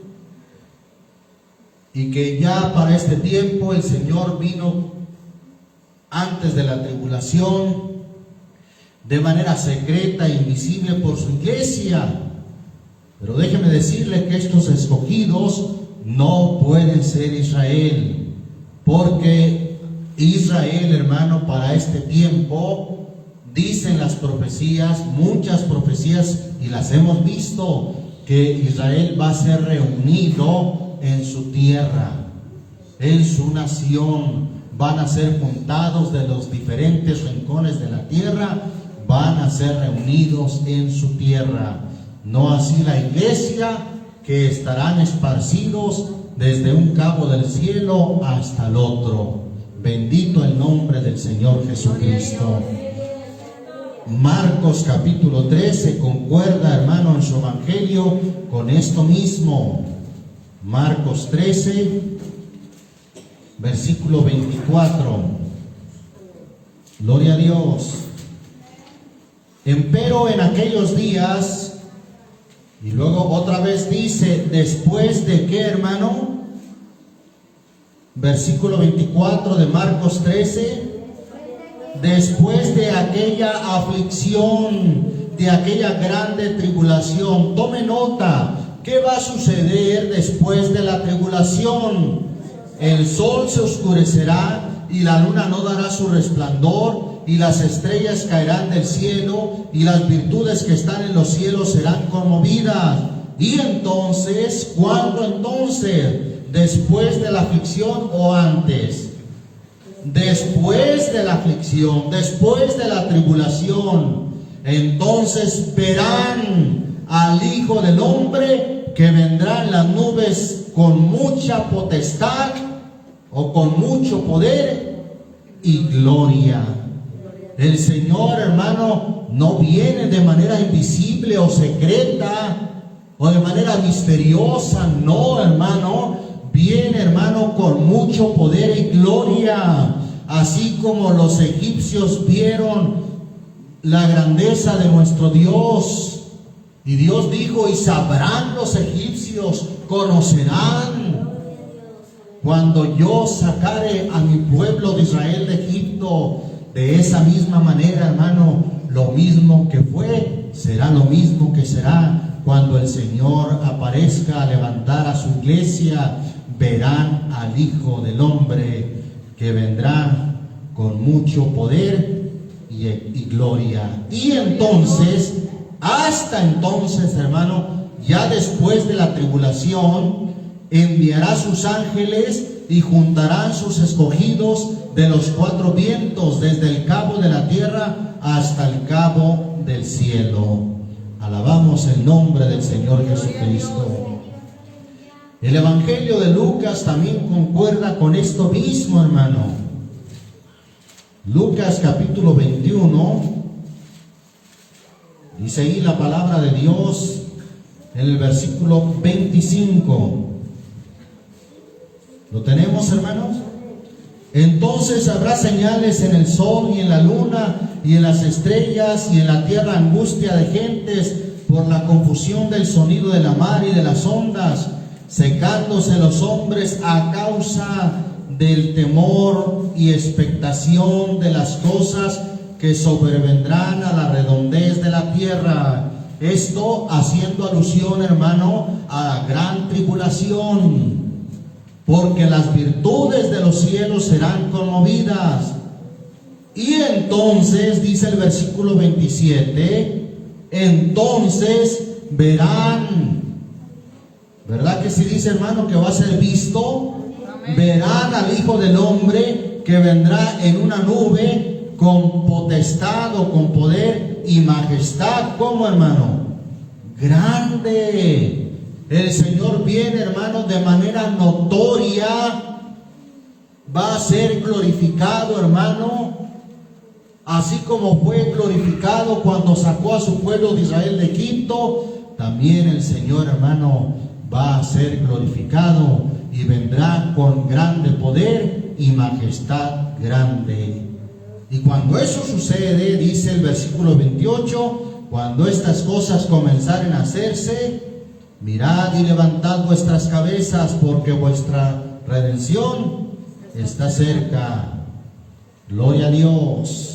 y que ya para este tiempo el Señor vino antes de la tribulación de manera secreta e invisible por su iglesia. Pero déjeme decirle que estos escogidos no pueden ser Israel, porque Israel, hermano, para este tiempo, dicen las profecías, muchas profecías, y las hemos visto, que Israel va a ser reunido en su tierra, en su nación. Van a ser juntados de los diferentes rincones de la tierra, van a ser reunidos en su tierra. No así la iglesia, que estarán esparcidos desde un cabo del cielo hasta el otro. Bendito el nombre del Señor Jesucristo. Marcos capítulo 13 concuerda, hermano, en su evangelio con esto mismo. Marcos 13, versículo 24. Gloria a Dios. Empero en aquellos días, y luego otra vez dice, ¿después de qué, hermano? Versículo 24 de Marcos 13. Después de aquella aflicción, de aquella grande tribulación. Tome nota, ¿qué va a suceder después de la tribulación? El sol se oscurecerá y la luna no dará su resplandor, y las estrellas caerán del cielo, y las virtudes que están en los cielos serán conmovidas. Y entonces, ¿cuándo entonces? ¿Después de la aflicción o antes? Después de la aflicción, después de la tribulación, entonces verán al Hijo del Hombre que vendrá en las nubes con mucha potestad, o con mucho poder y gloria. El Señor, hermano, no viene de manera invisible o secreta o de manera misteriosa, no, hermano. Viene, hermano, con mucho poder y gloria. Así como los egipcios vieron la grandeza de nuestro Dios, y Dios dijo, y sabrán los egipcios, conocerán, cuando yo sacare a mi pueblo de Israel de Egipto. De esa misma manera, hermano, lo mismo que fue, será lo mismo que será cuando el Señor aparezca a levantar a su iglesia. Verán al Hijo del Hombre que vendrá con mucho poder y gloria. Y entonces, hasta entonces, hermano, ya después de la tribulación, enviará sus ángeles y juntarán sus escogidos de los cuatro vientos, desde el cabo de la tierra hasta el cabo del cielo. Alabamos el nombre del Señor Jesucristo. El Evangelio de Lucas también concuerda con esto mismo, hermano. Lucas capítulo 21, dice ahí la palabra de Dios en el versículo 25. ¿Lo tenemos, hermanos? Entonces habrá señales en el sol y en la luna y en las estrellas, y en la tierra angustia de gentes por la confusión del sonido de la mar y de las ondas, secándose los hombres a causa del temor y expectación de las cosas que sobrevendrán a la redondez de la tierra. Esto haciendo alusión, hermano, a la gran tribulación, porque las virtudes de los cielos serán conmovidas. Y entonces, dice el versículo 27, entonces verán. ¿Verdad que sí dice, hermano, que va a ser visto? Amén. Verán al Hijo del Hombre que vendrá en una nube con potestad o con poder y majestad. ¿Cómo, hermano? Grande. El Señor viene, hermano, de manera notoria. Va a ser glorificado, hermano, Así como fue glorificado cuando sacó a su pueblo de Israel de Egipto, también el Señor, hermano, va a ser glorificado y vendrá con grande poder y majestad grande. Y cuando eso sucede, dice el versículo 28, cuando estas cosas comenzaren a hacerse, mirad y levantad vuestras cabezas, porque vuestra redención está cerca. Gloria a Dios.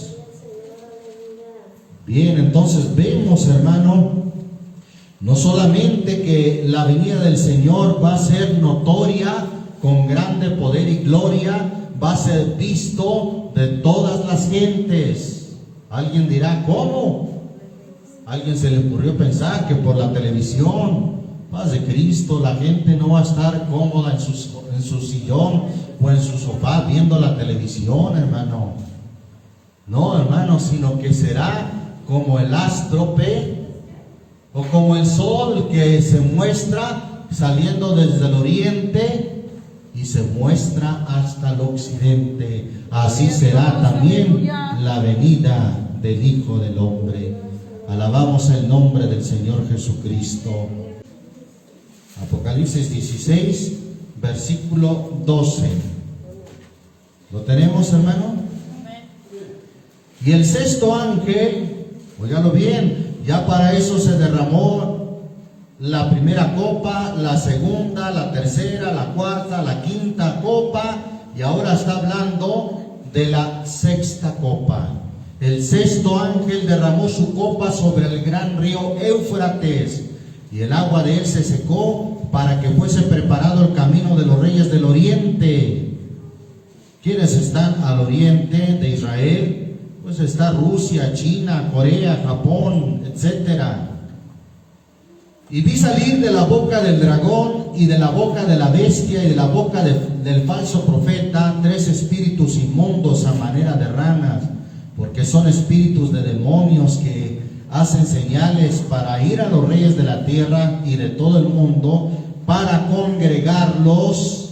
Bien, entonces vemos, hermano, no solamente que la venida del Señor va a ser notoria, con grande poder y gloria, va a ser visto de todas las gentes. Alguien dirá, ¿cómo? Alguien se le ocurrió pensar que por la televisión, paz de Cristo, la gente no va a estar cómoda en su sillón o en su sofá viendo la televisión, hermano. No, hermano, sino que será como el astrope o como el sol que se muestra saliendo desde el oriente y se muestra hasta el occidente. Así será también la venida del Hijo del Hombre. Alabamos el nombre del Señor Jesucristo. Apocalipsis 16, versículo 12. ¿Lo tenemos, hermano? Y el sexto ángel, óigalo bien, ya para eso se derramó la primera copa, la segunda, la tercera, la cuarta, la quinta copa, y ahora está hablando de la sexta copa. El sexto ángel derramó su copa sobre el gran río Éufrates, y el agua de él se secó para que fuese preparado el camino de los reyes del oriente. ¿Quiénes están al oriente de Israel? Pues está Rusia, China, Corea, Japón, etcétera. Y vi salir de la boca del dragón y de la boca de la bestia y de la boca del falso profeta 3 espíritus inmundos a manera de ranas, porque son espíritus de demonios que hacen señales para ir a los reyes de la tierra y de todo el mundo para congregarlos.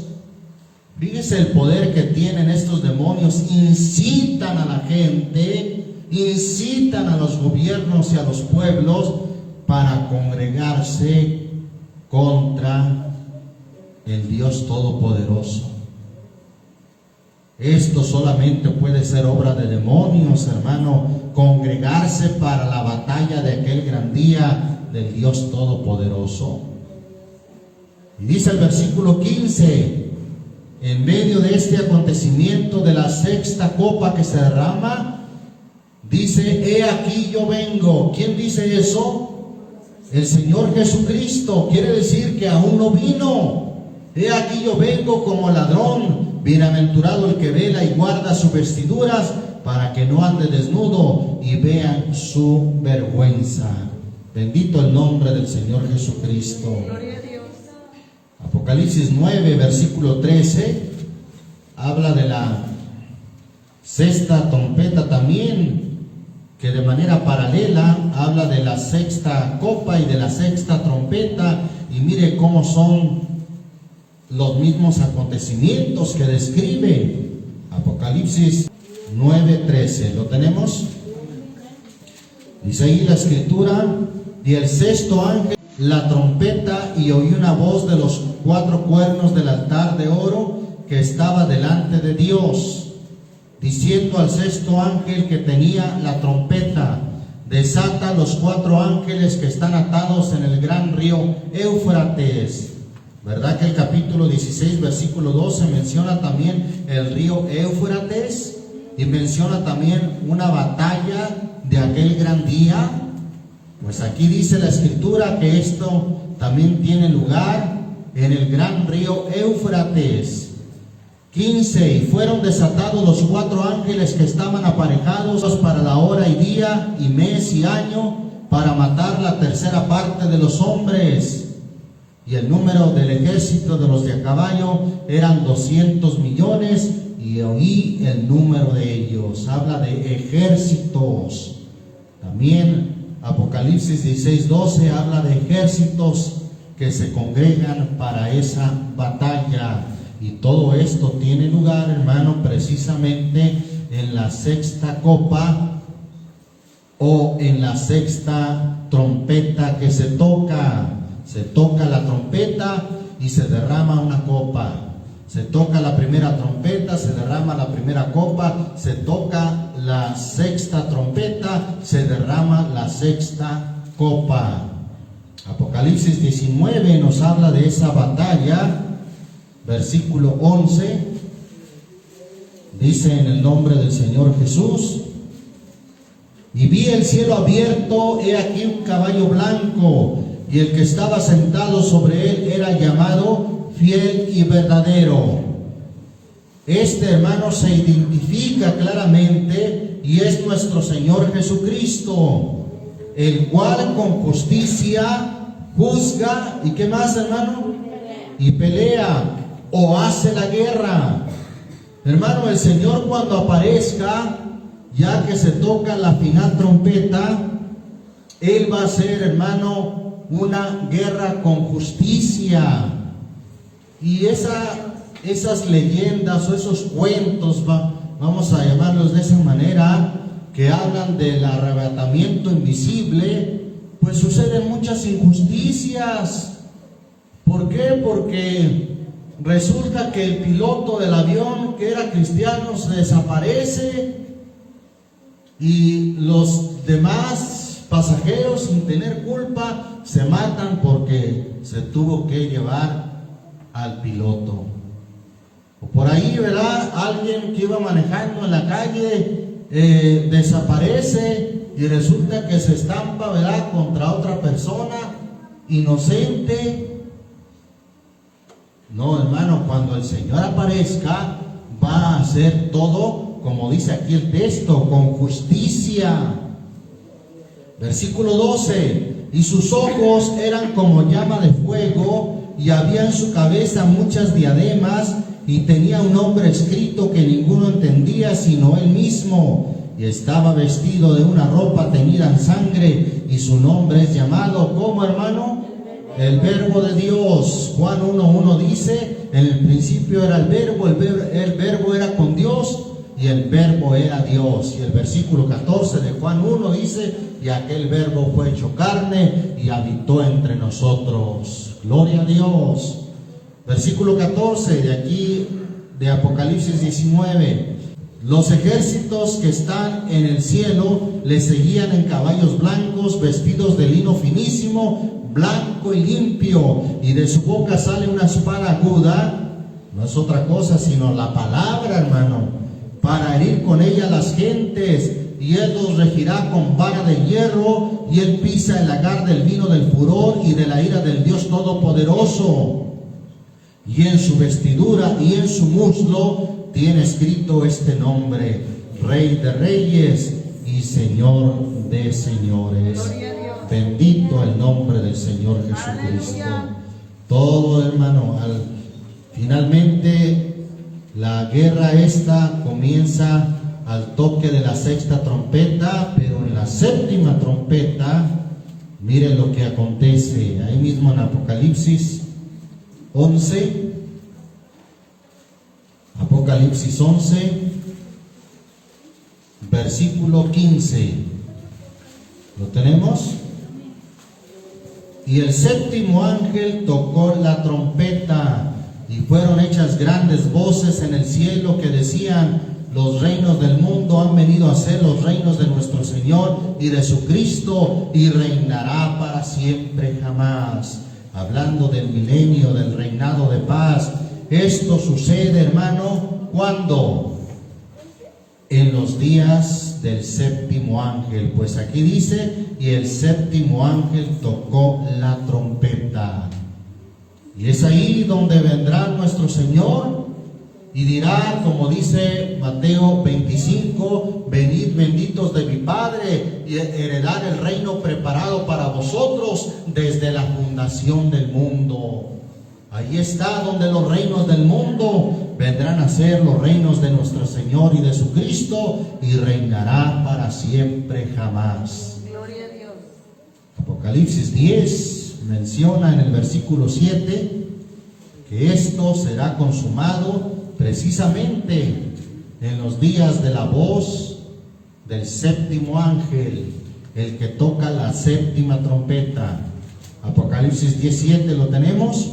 Fíjese el poder que tienen estos demonios. Incitan a la gente, incitan a los gobiernos y a los pueblos para congregarse contra el Dios Todopoderoso. Esto solamente puede ser obra de demonios, hermano, congregarse para la batalla de aquel gran día del Dios Todopoderoso. Y dice el versículo 15, en medio de este acontecimiento de la sexta copa que se derrama, dice, he aquí yo vengo. ¿Quién dice eso? El Señor Jesucristo. Quiere decir que aún no vino. He aquí yo vengo como ladrón. Bienaventurado el que vela y guarda sus vestiduras, para que no ande desnudo y vean su vergüenza. Bendito el nombre del Señor Jesucristo. Gloria a Dios. Apocalipsis 9, versículo 13, habla de la sexta trompeta también, que de manera paralela habla de la sexta copa y de la sexta trompeta, y mire cómo son los mismos acontecimientos que describe. Apocalipsis 9:13, ¿lo tenemos? Dice ahí la escritura, y el sexto ángel la trompeta, y oí una voz de los 4 cuernos del altar de oro que estaba delante de Dios, diciendo al sexto ángel que tenía la trompeta, desata los 4 ángeles que están atados en el gran río Éufrates. ¿Verdad que el capítulo 16, versículo 12 menciona también el río Éufrates? Y menciona también una batalla de aquel gran día. Pues aquí dice la escritura que esto también tiene lugar en el gran río Éufrates. 15, y fueron desatados los 4 ángeles que estaban aparejados para la hora y día y mes y año, para matar la tercera parte de los hombres. Y el número del ejército de los de a caballo eran 200 millones, y oí el número de ellos. Habla de ejércitos. También Apocalipsis 16:12 habla de ejércitos que se congregan para esa batalla. Y todo esto tiene lugar, hermano, precisamente en la sexta copa o en la sexta trompeta que se toca. Se toca la trompeta y se derrama una copa. Se toca la primera trompeta, se derrama la primera copa. Se toca la sexta trompeta, se derrama la sexta copa. Apocalipsis 19 nos habla de esa batalla. Versículo 11 dice: en el nombre del Señor Jesús, y vi el cielo abierto, he aquí un caballo blanco, y el que estaba sentado sobre él era llamado Fiel y Verdadero. Este, hermano, se identifica claramente y es nuestro Señor Jesucristo, el cual con justicia juzga, ¿y qué más, hermano? Y pelea o hace la guerra. Hermano, el Señor cuando aparezca, ya que se toca la final trompeta, Él va a hacer, hermano, una guerra con justicia. Y esas leyendas o esos cuentos, vamos a llamarlos de esa manera, que hablan del arrebatamiento invisible, pues suceden muchas injusticias. ¿Por qué? Porque resulta que el piloto del avión, que era cristiano, se desaparece y los demás pasajeros, sin tener culpa, se matan porque se tuvo que llevar al piloto. O por ahí, ¿verdad? Alguien que iba manejando en la calle desaparece y resulta que se estampa, ¿verdad?, contra otra persona inocente. No, hermano, cuando el Señor aparezca, va a hacer todo, como dice aquí el texto, con justicia. Versículo 12: y sus ojos eran como llama de fuego, y había en su cabeza muchas diademas, y tenía un nombre escrito que ninguno entendía sino él mismo, y estaba vestido de una ropa teñida en sangre, y su nombre es llamado, ¿cómo, hermano? El Verbo de Dios. Juan 1:1 dice: en el principio era el verbo era con Dios, y el verbo era Dios. Y el versículo 14 de Juan 1 dice: y aquel verbo fue hecho carne y habitó entre nosotros. Gloria a Dios. Versículo 14 de aquí de Apocalipsis 19: los ejércitos que están en el cielo le seguían en caballos blancos, vestidos de lino finísimo, blanco y limpio, y de su boca sale una espada aguda. No es otra cosa sino la palabra, hermano, para herir con ella las gentes, y él los regirá con vara de hierro, y él pisa el lagar del vino del furor y de la ira del Dios Todopoderoso. Y en su vestidura y en su muslo tiene escrito este nombre: Rey de Reyes y Señor de Señores. Bendito el nombre del Señor Jesucristo. Todo, hermano, finalmente la guerra esta comienza al toque de la sexta trompeta, pero en la séptima trompeta, miren lo que acontece ahí mismo en Apocalipsis 11. Apocalipsis 11, versículo 15. ¿Lo tenemos? Y el séptimo ángel tocó la trompeta, y fueron hechas grandes voces en el cielo que decían: los reinos del mundo han venido a ser los reinos de nuestro Señor y de su Cristo, y reinará para siempre jamás. Hablando del milenio, del reinado de paz. Esto sucede, hermano, ¿cuándo? En los días del séptimo ángel. Pues aquí dice: y el séptimo ángel tocó la trompeta. Y es ahí donde vendrá nuestro Señor y dirá, como dice Mateo 25: venid benditos de mi Padre, y heredar el reino preparado para vosotros desde la fundación del mundo. Ahí está donde los reinos del mundo vendrán a ser los reinos de nuestro Señor y de su Cristo, y reinará para siempre jamás. Gloria a Dios. Apocalipsis 10 menciona en el versículo 7 que esto será consumado precisamente en los días de la voz del séptimo ángel, el que toca la séptima trompeta. Apocalipsis 17, ¿lo tenemos?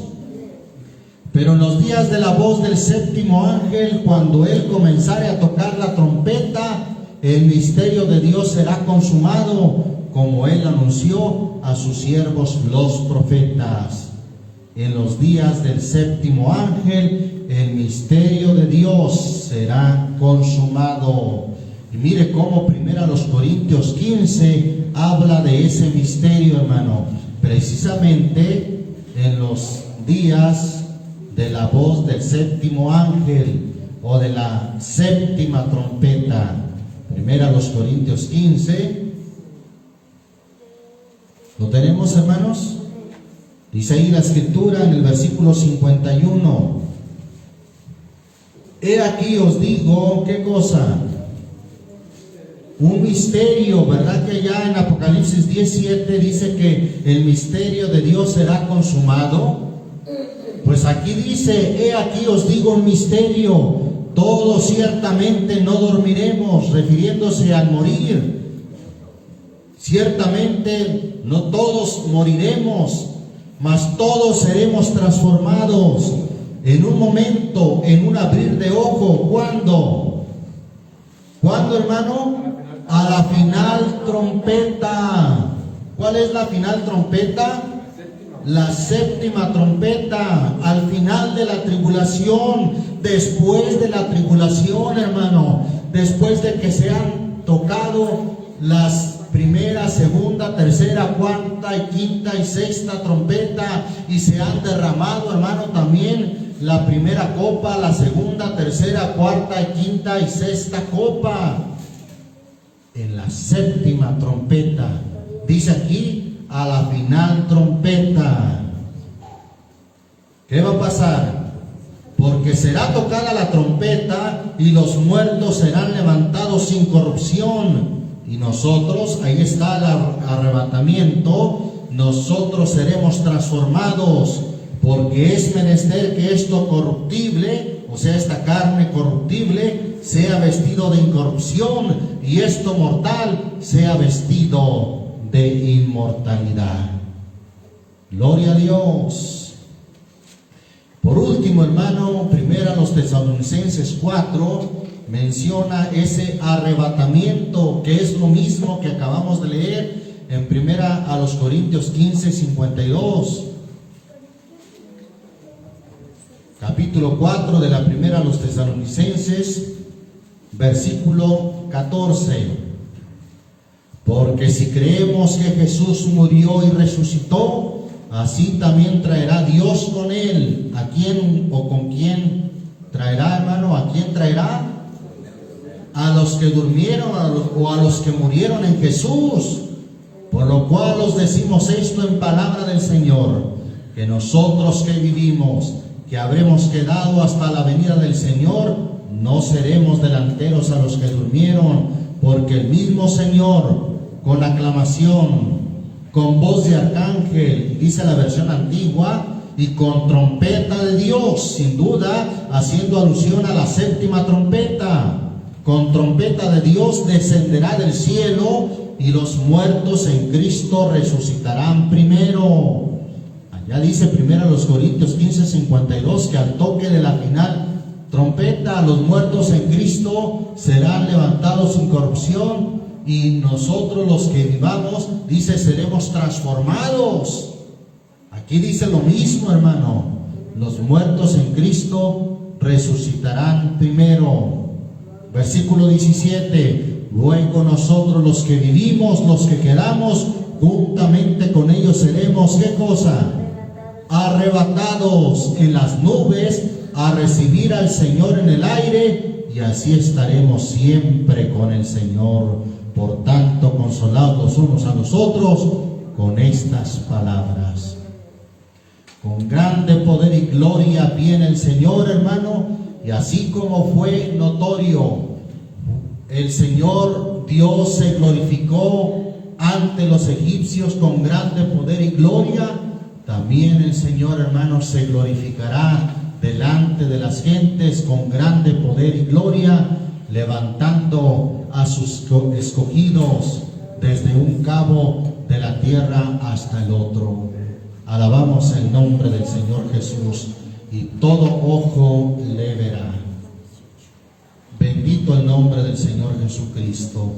Pero en los días de la voz del séptimo ángel, cuando él comenzare a tocar la trompeta, el misterio de Dios será consumado, como él anunció a sus siervos los profetas. En los días del séptimo ángel, el misterio de Dios será consumado. Y mire cómo 1 Corintios 15 habla de ese misterio, hermano, precisamente en los días de la voz del séptimo ángel o de la séptima trompeta. 1 Corintios 15. ¿Lo tenemos, hermanos? Dice ahí la escritura en el versículo 51. He aquí os digo, ¿qué cosa? Un misterio, ¿verdad? Que ya en Apocalipsis 17 dice que el misterio de Dios será consumado. Pues aquí dice, he aquí os digo un misterio, todos ciertamente no dormiremos, refiriéndose al morir. Ciertamente no todos moriremos, mas todos seremos transformados en un momento, en un abrir de ojo. ¿Cuándo? ¿Cuándo, hermano? A la final trompeta. ¿Cuál es la final trompeta? La séptima trompeta, al final de la tribulación, después de la tribulación, hermano, después de que se han tocado las primera, segunda, tercera, cuarta y quinta y sexta trompeta y se han derramado, hermano, también la primera copa, la segunda, tercera, cuarta y quinta y sexta copa. En la séptima trompeta, dice aquí, a la final trompeta. ¿Qué va a pasar? Porque será tocada la trompeta y los muertos serán levantados sin corrupción. Y nosotros, ahí está el arrebatamiento, nosotros seremos transformados, porque es menester que esto corruptible, o sea, esta carne corruptible, sea vestido de incorrupción, y esto mortal sea vestido de inmortalidad. Gloria a Dios. Por último, hermano, primero a los Tesalonicenses 4 menciona ese arrebatamiento, que es lo mismo que acabamos de leer en primera a los Corintios 15, 52. Capítulo 4 de la primera a los Tesalonicenses, versículo 14. Porque si creemos que Jesús murió y resucitó, así también traerá Dios con él. ¿A quién o con quién traerá, hermano? ¿A quién traerá? A los que durmieron o a los que murieron en Jesús. Por lo cual os decimos esto en palabra del Señor, que nosotros que vivimos, que habremos quedado hasta la venida del Señor, no seremos delanteros a los que durmieron, porque el mismo Señor, con aclamación, con voz de arcángel, dice la versión antigua, y con trompeta de Dios, sin duda, haciendo alusión a la séptima trompeta, con trompeta de Dios descenderá del cielo, y los muertos en Cristo resucitarán primero. Allá dice 1 Corintios 15, 52, que al toque de la final trompeta, los muertos en Cristo serán levantados sin corrupción, y nosotros los que vivamos, dice, seremos transformados. Aquí dice lo mismo, hermano, los muertos en Cristo resucitarán primero. Versículo 17, luego nosotros los que vivimos, los que quedamos, juntamente con ellos seremos, ¿qué cosa? Arrebatados en las nubes a recibir al Señor en el aire, y así estaremos siempre con el Señor. Por tanto, consolados los unos a los otros con estas palabras. Con grande poder y gloria viene el Señor, hermano, y así como fue notorio, el Señor Dios se glorificó ante los egipcios con grande poder y gloria, también el Señor, hermano, se glorificará delante de las gentes con grande poder y gloria, levantando a sus escogidos desde un cabo de la tierra hasta el otro. Alabamos el nombre del Señor Jesús, y todo ojo le verá. Bendito el nombre del Señor Jesucristo.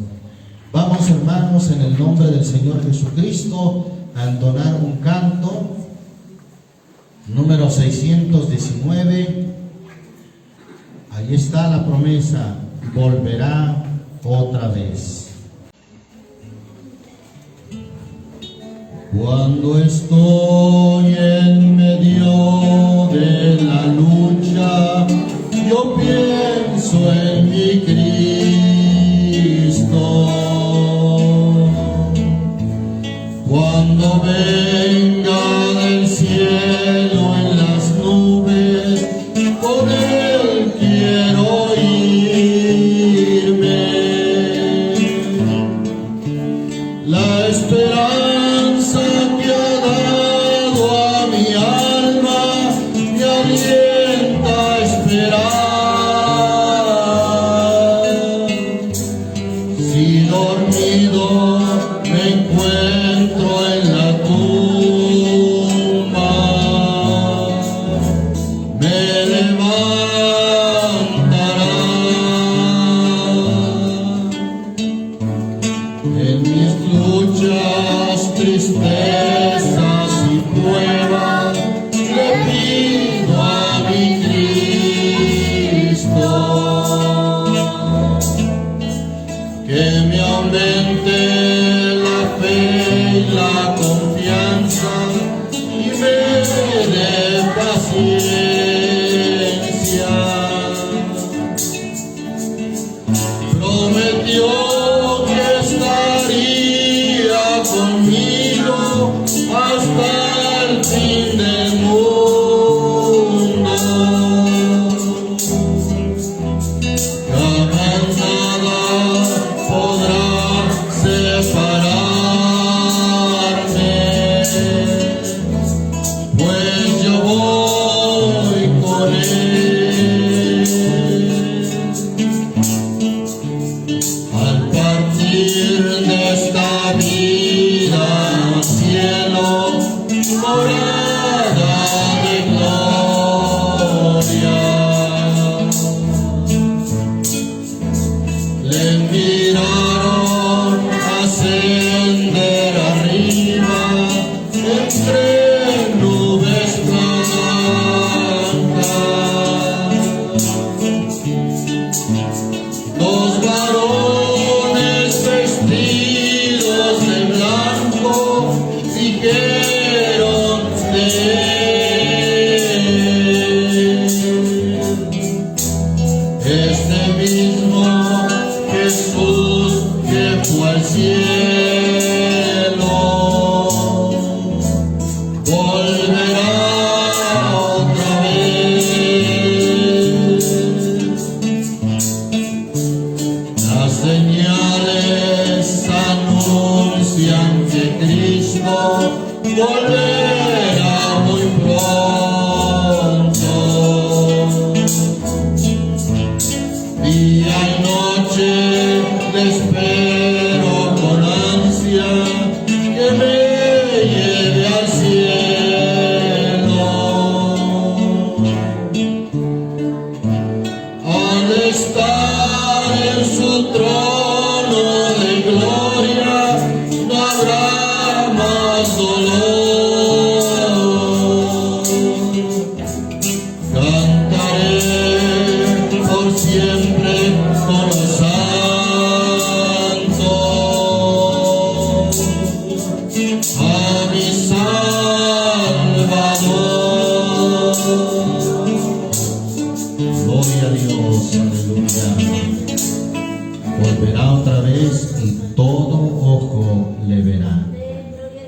Vamos, hermanos, en el nombre del Señor Jesucristo, a entonar un canto, número 619. Ahí está la promesa: volverá otra vez. Cuando estoy en medio de la lucha, yo pienso en mi Cristo. Cuando venga del cielo en las nubes, con Él quiero irme. La esperanza que ha dado a mi alma me alienta a esperar. Si dormido me encuentro en la tumba, me levantará. En mis luchas, tristezas y pruebas, le pido a mi Cristo que me aumente la fe y la confianza y me dé paciencia. Prometió que estaría conmigo hasta el fin del mundo. Jamás nada podrá separarme, pues yo voy con Él. Al partir de esta vida al cielo, morada de gloria, le miraron ascender arriba entre nubes blancas. Dos varones vestidos de blanco dijeron de Él: este mismo Jesús que fue al cielo volverá otra vez. Las señales anuncian que Cristo volverá muy pronto. Día y noche le espero con ansia que me lleve al cielo. Al estar en su trono de gloria, no habrá más dolor. Cantaré por siempre con los santos a mi Salvador. Gloria a Dios, aleluya. Volverá otra vez y todo ojo le verá.